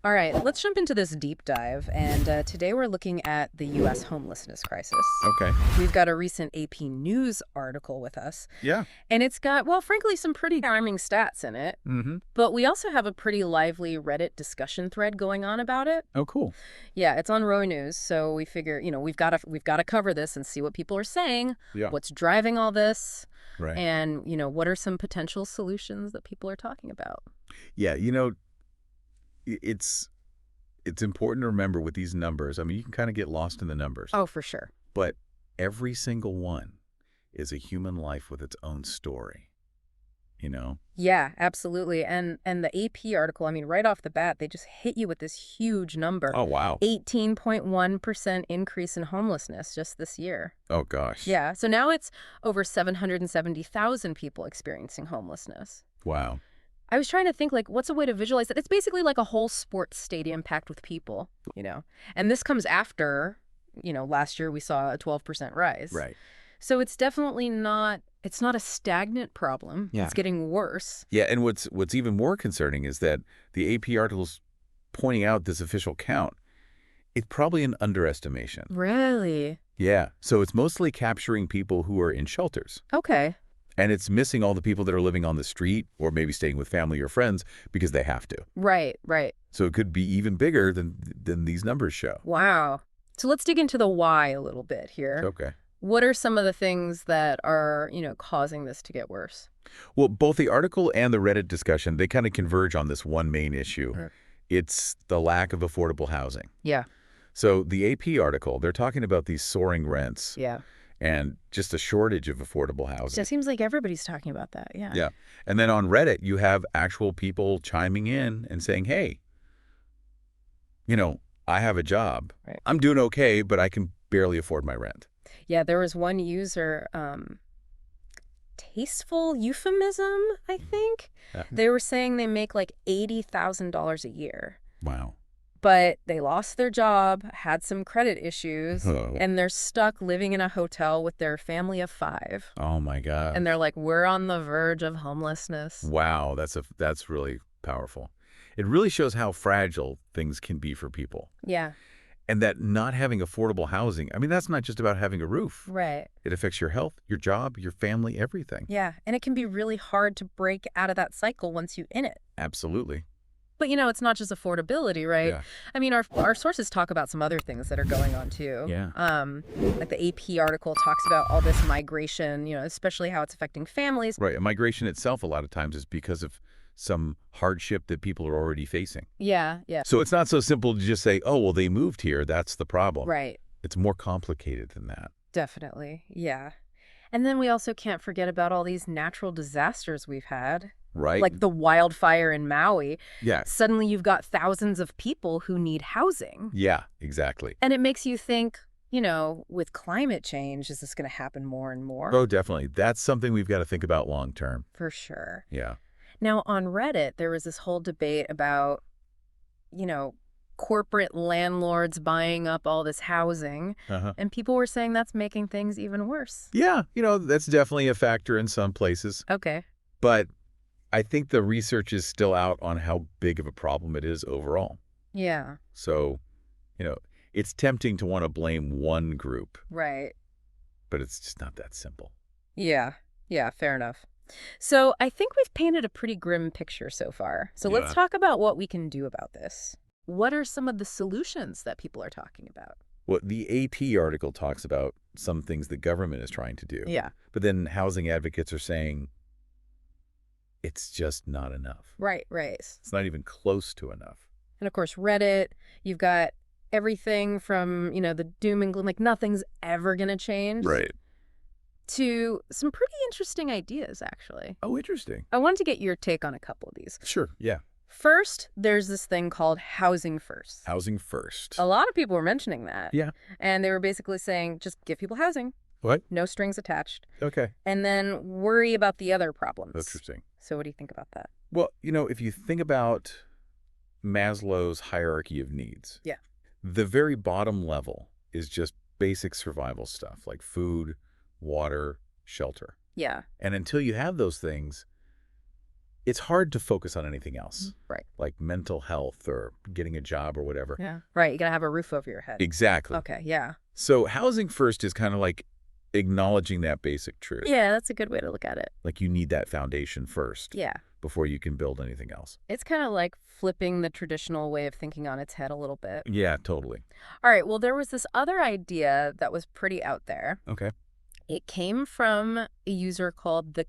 All right, let's jump into this deep dive. And today we're looking at the U.S. homelessness crisis. Okay. We've got a recent AP News article with us, Yeah. and it's got, well, frankly, some pretty alarming stats in it. Mm-hmm. But we also have a pretty lively Reddit discussion thread going on about it. Oh, cool. Yeah, it's on Row News, so we figure, we've got to cover this and see what people are saying, Yeah. what's driving all this, Right. and, what are some potential solutions that people are talking about. Yeah. It's important to remember with these numbers. I mean, you can kind of get lost in the numbers, Oh, for sure. but every single one is a human life with its own story. Yeah, absolutely. And the AP article, I mean, right off the bat, they just hit you with this huge number. Oh, wow. 18.1% increase in homelessness just this year. Oh, gosh. Yeah, so now it's over 770,000 people experiencing homelessness. Wow. I was trying to think, like, what's a way to visualize that? It's basically like a whole sports stadium packed with people, And this comes after, last year we saw a 12% rise. Right. So it's definitely not, it's not a stagnant problem. Yeah. It's getting worse. Yeah, and what's even more concerning is that the AP article's pointing out this official count. It's probably an underestimation. Really? Yeah. So it's mostly capturing people who are in shelters. Okay. And it's missing all the people that are living on the street or maybe staying with family or friends because they have to. Right, right. So it could be even bigger than these numbers show. Wow. So let's dig into the why a little bit here. Okay. What are some of the things that are, causing this to get worse? Well, both the article and the Reddit discussion, they kind of converge on this one main issue. Right. It's the lack of affordable housing. Yeah. So the AP article, they're talking about these soaring rents Yeah. and just a shortage of affordable So housing. it seems like everybody's talking about that. Yeah. Yeah. And then on Reddit, you have actual people chiming in and saying, hey, I have a job. Right. I'm doing okay, but I can barely afford my rent. Yeah, there was one user, Tasteful Euphemism, I think. Yeah. They were saying they make like $80,000 a year, Wow. but they lost their job, had some credit issues, Oh. and they're stuck living in a hotel with their family of 5. Oh, my God. And they're like, we're on the verge of homelessness. Wow, that's really powerful. It really shows how fragile things can be for people. Yeah, And that not having affordable housing, I mean, that's not just about having a roof. right. It affects your health, your job, your family, everything. Yeah, and it can be really hard to break out of that cycle once you're in it. Absolutely. But, it's not just affordability, right? Yeah. I mean, our sources talk about some other things that are going on, too. Yeah. Like the AP article talks about all this migration, especially how it's affecting families. Right. And migration itself a lot of times is because of some hardship that people are already facing. Yeah, yeah. So it's not so simple to just say, oh, well, they moved here. That's the problem. Right. It's more complicated than that. Definitely. Yeah. And then we also can't forget about all these natural disasters we've had. Right? Like the wildfire in Maui. Yeah. Suddenly you've got thousands of people who need housing. Yeah, exactly. And it makes you think, with climate change, is this going to happen more and more? Oh, definitely. That's something we've got to think about long term. For sure. Yeah. Now, on Reddit, there was this whole debate about, corporate landlords buying up all this housing. Uh-huh. And people were saying that's making things even worse. Yeah, that's definitely a factor in some places. Okay. But I think the research is still out on how big of a problem it is overall. Yeah. So, it's tempting to want to blame one group, Right. but it's just not that simple. Yeah. Yeah, fair enough. So I think we've painted a pretty grim picture so far. So let's Yeah. talk about what we can do about this. What are some of the solutions that people are talking about? Well, the AP article talks about some things the government is trying to do. Yeah. But then housing advocates are saying it's just not enough. Right, right. It's not even close to enough. And of course, Reddit, you've got everything from, the doom and gloom, like nothing's ever going to change. Right. To some pretty interesting ideas, actually. Oh, interesting. I wanted to get your take on a couple of these. Sure. Yeah. First, there's this thing called housing first. Housing first. A lot of people were mentioning that. Yeah. And they were basically saying, just give people housing. What? No strings attached. Okay. And then worry about the other problems. Interesting. So what do you think about that? Well, if you think about Maslow's hierarchy of needs. Yeah. The very bottom level is just basic survival stuff like food, water, shelter. Yeah. And until you have those things, it's hard to focus on anything else, Right. like mental health or getting a job or whatever. Yeah. Right. You got to have a roof over your head. Exactly. Okay. Yeah. So housing first is kind of like acknowledging that basic truth. Yeah, that's a good way to look at it. Like you need that foundation first Yeah. before you can build anything else. It's kind of like flipping the traditional way of thinking on its head a little bit. Yeah, totally. All right. Well, there was this other idea that was pretty out there. Okay. It came from a user called the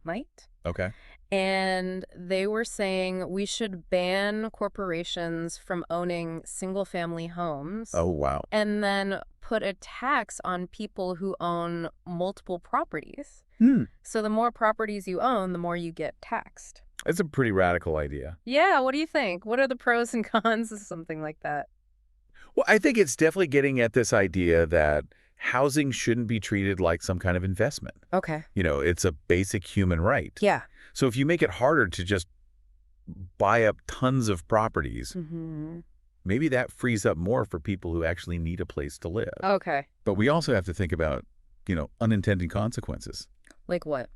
Knight. Okay. And they were saying we should ban corporations from owning single-family homes. Oh, wow. And then put a tax on people who own multiple properties. So the more properties you own, the more you get taxed. That's a pretty radical idea. Yeah, what do you think? What are the pros and cons of something like that? Well, I think it's definitely getting at this idea that housing shouldn't be treated like some kind of investment. Okay. It's a basic human right. Yeah. So if you make it harder to just buy up tons of properties, maybe that frees up more for people who actually need a place to live. Okay. But we also have to think about, unintended consequences. Like what?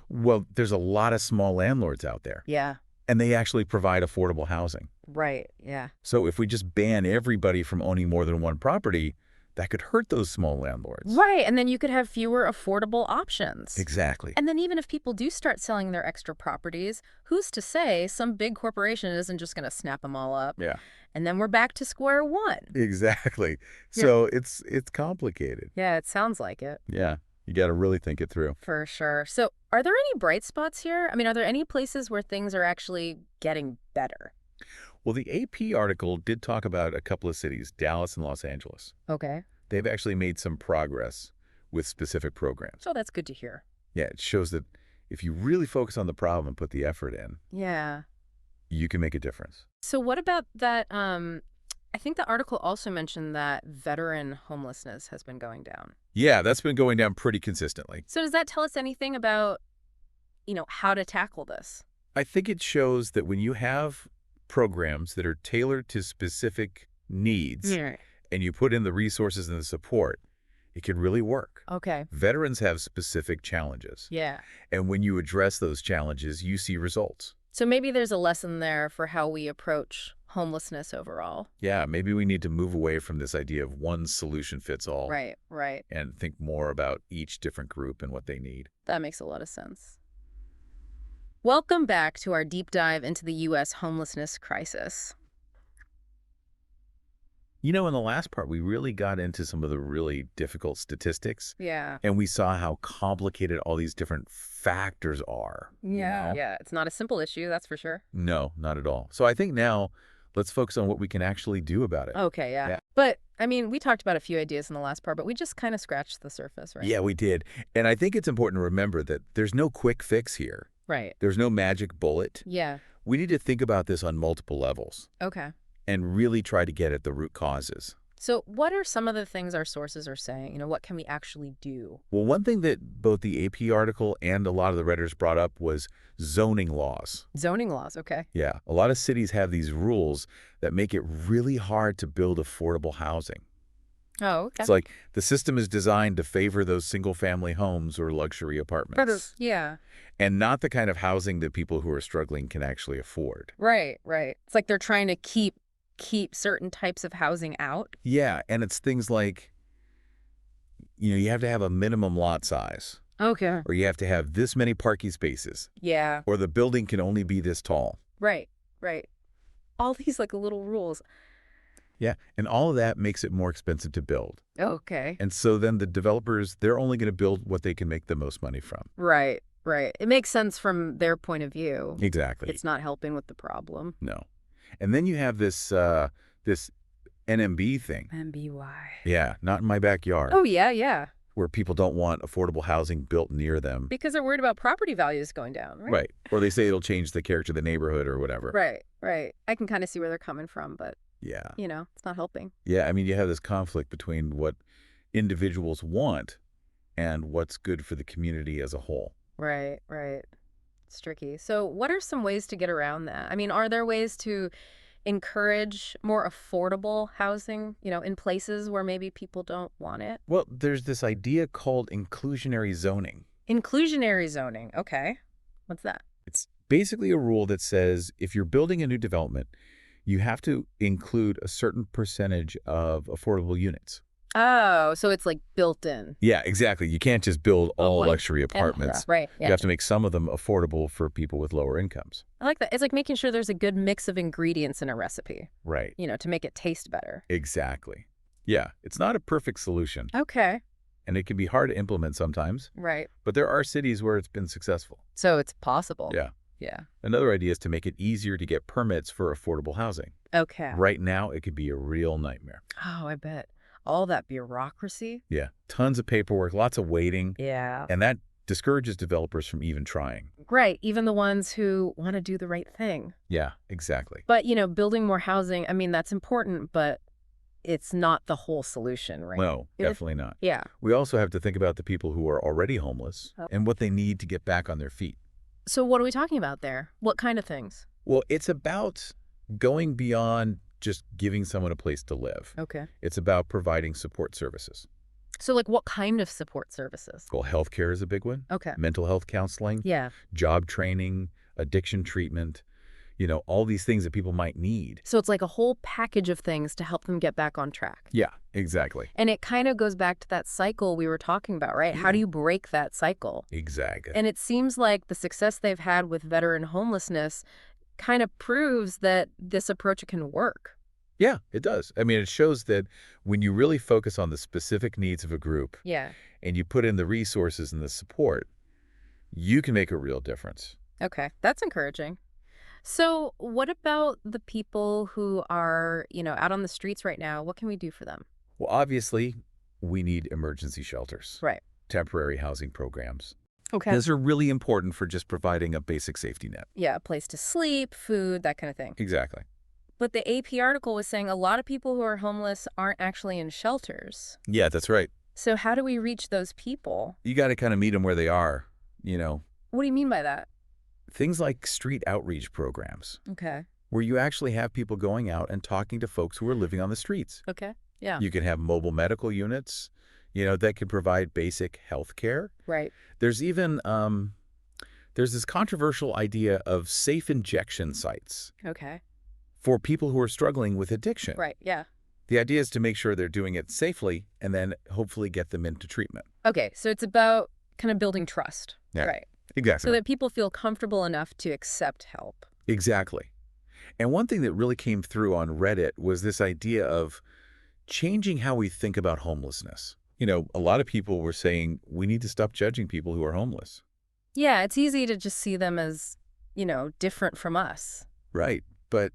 Well, there's a lot of small landlords out there, Yeah. and they actually provide affordable housing. Right. Yeah. So if we just ban everybody from owning more than one property, that could hurt those small landlords. Right. And then you could have fewer affordable options. Exactly. And then even if people do start selling their extra properties, who's to say some big corporation isn't just going to snap them all up? Yeah. And then we're back to square one. Exactly. So it's complicated. Yeah, it sounds like it. Yeah. You got to really think it through. For sure. So are there any bright spots here? I mean, are there any places where things are actually getting better? Well, the AP article did talk about a couple of cities, Dallas and Los Angeles. Okay. They've actually made some progress with specific programs. So that's good to hear. Yeah, it shows that if you really focus on the problem and put the effort in, Yeah. you can make a difference. So what about that? I think the article also mentioned that veteran homelessness has been going down. Yeah, that's been going down pretty consistently. So does that tell us anything about, how to tackle this? I think it shows that when you have programs that are tailored to specific needs and you put in the resources and the support, it can really work. Okay. Veterans have specific challenges. Yeah. And when you address those challenges, you see results. So maybe there's a lesson there for how we approach homelessness overall. Yeah, maybe we need to move away from this idea of one solution fits all. Right, right. And think more about each different group and what they need. That makes a lot of sense. Welcome back to our deep dive into the U.S. homelessness crisis. In the last part, we really got into some of the really difficult statistics. Yeah. And we saw how complicated all these different factors are. Yeah. Yeah, it's not a simple issue, that's for sure. No, not at all. So I think now let's focus on what we can actually do about it. Okay, yeah. But, we talked about a few ideas in the last part, but we just kind of scratched the surface, right? Yeah, we did. And I think it's important to remember that there's no quick fix here. Right. There's no magic bullet. Yeah. We need to think about this on multiple levels Okay. and really try to get at the root causes. So what are some of the things our sources are saying? What can we actually do? Well, one thing that both the AP article and a lot of the Redditors brought up was zoning laws. Zoning laws, okay. Yeah, a lot of cities have these rules that make it really hard to build affordable housing. Oh, okay. It's like the system is designed to favor those single-family homes or luxury apartments. Yeah. And not the kind of housing that people who are struggling can actually afford. Right, right. It's like they're trying to keep certain types of housing out. Yeah, and it's things like, you have to have a minimum lot size. Okay. Or you have to have this many parking spaces. Yeah. Or the building can only be this tall. Right, right. All these little rules. Yeah, and all of that makes it more expensive to build. Okay. And so then the developers, they're only going to build what they can make the most money from. Right, right. It makes sense from their point of view. Exactly. It's not helping with the problem. No. And then you have this NMB thing. NBY. Yeah, not in my backyard. Oh, yeah, yeah. Where people don't want affordable housing built near them. Because they're worried about property values going down, right? Right. Or they say it'll change the character of the neighborhood or whatever. Right, right. I can kind of see where they're coming from, but, yeah. It's not helping. Yeah, you have this conflict between what individuals want and what's good for the community as a whole. Right, right. It's tricky. So what are some ways to get around that? Are there ways to encourage more affordable housing, in places where maybe people don't want it? Well, there's this idea called inclusionary zoning. Inclusionary zoning. Okay. What's that? It's basically a rule that says if you're building a new development, you have to include a certain percentage of affordable units. Oh, so it's like built in. Yeah, exactly. You can't just build Oh, all like luxury apartments. right. You Yeah. have to make some of them affordable for people with lower incomes. I like that. It's like making sure there's a good mix of ingredients in a recipe, Right. to make it taste better. Exactly. Yeah, it's not a perfect solution, Okay. and it can be hard to implement sometimes, Right. but there are cities where it's been successful. So it's possible. Yeah. Yeah. Another idea is to make it easier to get permits for affordable housing. Okay. Right now, it could be a real nightmare. Oh, I bet. All that bureaucracy. Yeah, tons of paperwork, lots of waiting, Yeah. and that discourages developers from even trying. Right. Even the ones who want to do the right thing. Yeah, exactly. But, building more housing, I mean, that's important, but it's not the whole solution, right? No, definitely not. Yeah. We also have to think about the people who are already homeless Oh. and what they need to get back on their feet. So what are we talking about there? What kind of things? Well, it's about going beyond just giving someone a place to live. Okay. It's about providing support services. So like what kind of support services? Well, healthcare is a big one. Okay. Mental health counseling, Yeah. job training, addiction treatment, all these things that people might need. So it's like a whole package of things to help them get back on track. Yeah, exactly. And it kind of goes back to that cycle we were talking about, right? How do you break that cycle? Exactly. And it seems like the success they've had with veteran homelessness kind of proves that this approach can work. Yeah, it does. I mean, it shows that when you really focus on the specific needs of a group Yeah. and you put in the resources and the support, you can make a real difference. Okay. That's encouraging. So what about the people who are, out on the streets right now? What can we do for them? Well, obviously, we need emergency shelters, Right. temporary housing programs. Okay. Those are really important for just providing a basic safety net. Yeah, a place to sleep, food, that kind of thing. Exactly. But the AP article was saying a lot of people who are homeless aren't actually in shelters. Yeah, that's right. So how do we reach those people? You got to kind of meet them where they are, What do you mean by that? Things like street outreach programs, Okay. where you actually have people going out and talking to folks who are living on the streets. Okay. Yeah. You can have mobile medical units, that can provide basic health care. Right. There's even, there's this controversial idea of safe injection sites Okay. for people who are struggling with addiction. Right. Yeah. The idea is to make sure they're doing it safely and then hopefully get them into treatment. Okay. So it's about kind of building trust. Yeah. Right. Exactly. So that people feel comfortable enough to accept help. Exactly. And one thing that really came through on Reddit was this idea of changing how we think about homelessness. A lot of people were saying we need to stop judging people who are homeless. Yeah. It's easy to just see them as, different from us. Right. But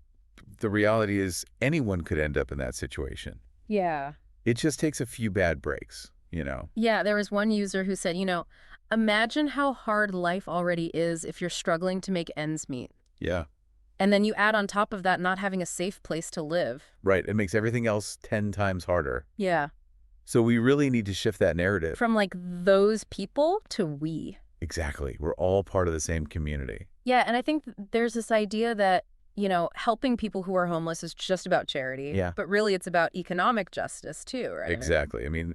the reality is anyone could end up in that situation. Yeah. It just takes a few bad breaks, Yeah. There was one user who said, imagine how hard life already is if you're struggling to make ends meet. Yeah. And then you add on top of that not having a safe place to live. Right. It makes everything else 10 times harder. Yeah. So we really need to shift that narrative. From like those people to we. Exactly. We're all part of the same community. Yeah. And I think there's this idea that, helping people who are homeless is just about charity. Yeah. But really it's about economic justice too, right? Exactly. I mean,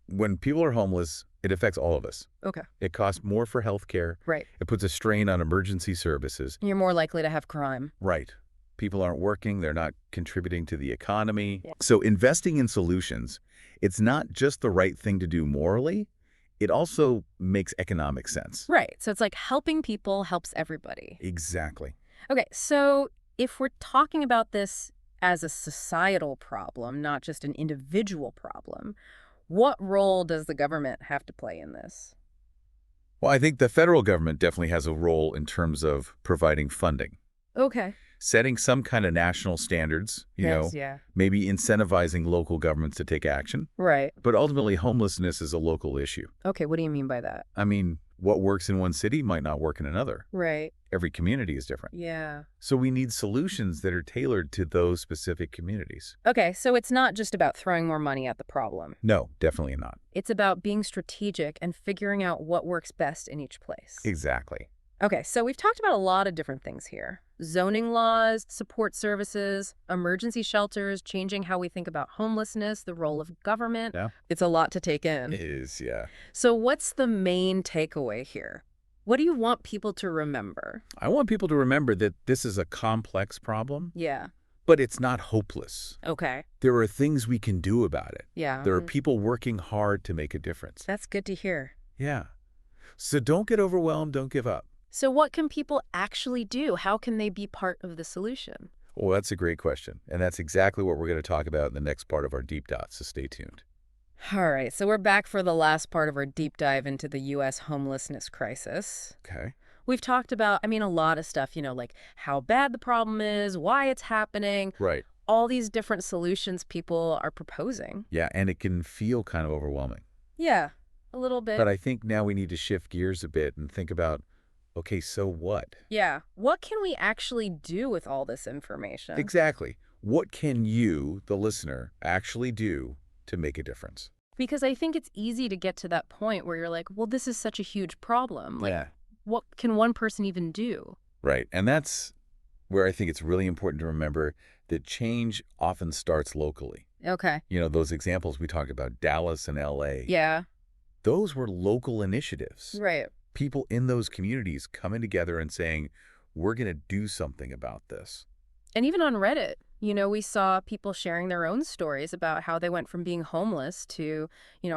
when people are homeless, it affects all of us. Okay. It costs more for health care. Right. It puts a strain on emergency services. You're more likely to have crime. Right. People aren't working. They're not contributing to the economy. Yeah. So investing in solutions, it's not just the right thing to do morally. It also makes economic sense. Right. So it's like helping people helps everybody. Exactly. Okay. So if we're talking about this as a societal problem, not just an individual problem, what role does the government have to play in this? Well, I think the federal government definitely has a role in terms of providing funding, Okay. setting some kind of national standards, Yes, yeah. maybe incentivizing local governments to take action. Right. But ultimately, homelessness is a local issue. Okay. What do you mean by that? I mean, what works in one city might not work in another. Right. Every community is different. Yeah. So we need solutions that are tailored to those specific communities. Okay. So it's not just about throwing more money at the problem. No, definitely not. It's about being strategic and figuring out what works best in each place. Exactly. Okay, so we've talked about a lot of different things here. Zoning laws, support services, emergency shelters, changing how we think about homelessness, the role of government. Yeah. It's a lot to take It in. is, yeah. So what's the main takeaway here? What do you want people to remember? I want people to remember that this is a complex problem, Yeah. but it's not hopeless. Okay. There are things we can do about it. Yeah. There are people working hard to make a difference. That's good to hear. Yeah. So don't get overwhelmed. Don't give up. So what can people actually do? How can they be part of the solution? Well, that's a great question. And that's exactly what we're going to talk about in the next part of our deep dive. So stay tuned. All right, so we're back for the last part of our deep dive into the U.S. homelessness crisis. Okay. We've talked about, a lot of stuff, like how bad the problem is, why it's happening, Right. all these different solutions people are proposing. Yeah, and it can feel kind of overwhelming. Yeah, a little bit. But I think now we need to shift gears a bit and think about, okay, so what? Yeah, what can we actually do with all this information? Exactly. What can you, the listener, actually do to make a difference? Because I think it's easy to get to that point where you're like, well, this is such a huge problem. Like, what can one person even do? Right. And that's where I think it's really important to remember that change often starts locally. Okay. Those examples we talked about, Dallas and LA, Yeah. those were local initiatives. Right. People in those communities coming together and saying, we're going to do something about this. And even on Reddit, we saw people sharing their own stories about how they went from being homeless to,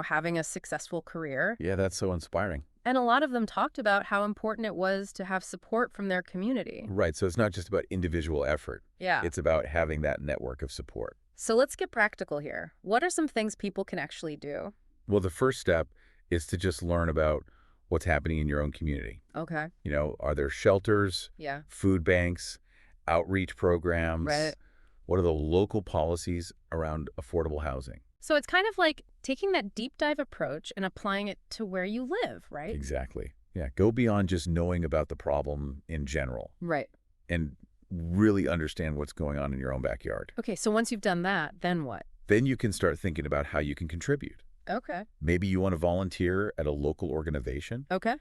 having a successful career. Yeah, that's so inspiring. And a lot of them talked about how important it was to have support from their community. Right. So it's not just about individual effort. Yeah. It's about having that network of support. So let's get practical here. What are some things people can actually do? Well, the first step is to just learn about what's happening in your own community. Okay. Are there shelters, Yeah. food banks, outreach programs? Right. What are the local policies around affordable housing? So it's kind of like taking that deep dive approach and applying it to where you live, right? Exactly. Yeah. Go beyond just knowing about the problem in general Right. and really understand what's going on in your own backyard. Okay, so once you've done that, then what? Then you can start thinking about how you can contribute. Okay. Maybe you want to volunteer at a local organization, Okay.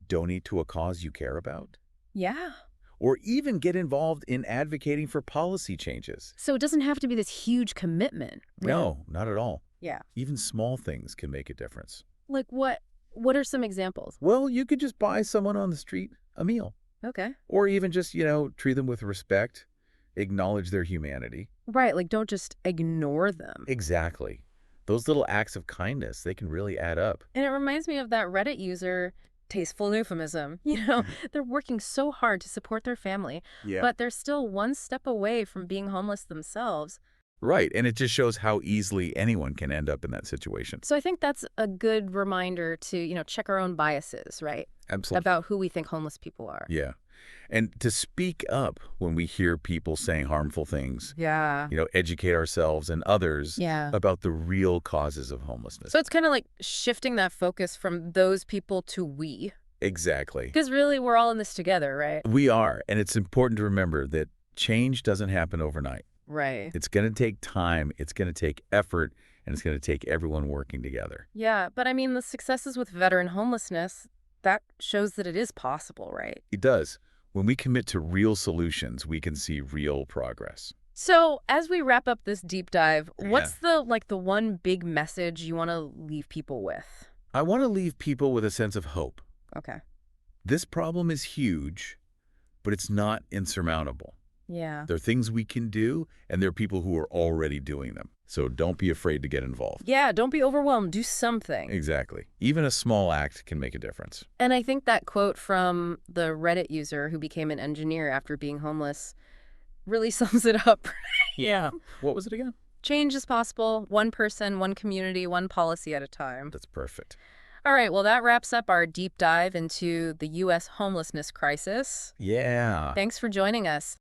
donate to a cause you care about, Yeah. or even get involved in advocating for policy changes. So it doesn't have to be this huge commitment. No, not at all. Yeah. Even small things can make a difference. Like what? What are some examples? Well, you could just buy someone on the street a meal, Okay. or even just, treat them with respect, acknowledge their humanity. Right, like don't just ignore them. Exactly. Those little acts of kindness, they can really add up. And it reminds me of that Reddit user, tasteful euphemism. They're working so hard to support their family, Yeah. but they're still one step away from being homeless themselves. Right. And it just shows how easily anyone can end up in that situation. So I think that's a good reminder to, check our own biases, right? Absolutely. About who we think homeless people are. Yeah. And to speak up when we hear people saying harmful things, Yeah. educate ourselves and others Yeah. about the real causes of homelessness. So it's kind of like shifting that focus from those people to we. Exactly. Because really, we're all in this together, right? We are. And it's important to remember that change doesn't happen overnight. Right. It's going to take time, it's going to take effort, and it's going to take everyone working together. Yeah, but the successes with veteran homelessness, that shows that it is possible, right? It does. When we commit to real solutions, we can see real progress. So as we wrap up this deep dive, what's the one big message you want to leave people with? I want to leave people with a sense of hope. Okay. This problem is huge, but it's not insurmountable. Yeah. There are things we can do, and there are people who are already doing them. So don't be afraid to get involved. Yeah, don't be overwhelmed. Do something. Exactly. Even a small act can make a difference. And I think that quote from the Reddit user who became an engineer after being homeless really sums it up. Yeah. What was it again? Change is possible. One person, one community, one policy at a time. That's perfect. All right, well, that wraps up our deep dive into the U.S. homelessness crisis. Yeah. Thanks for joining us.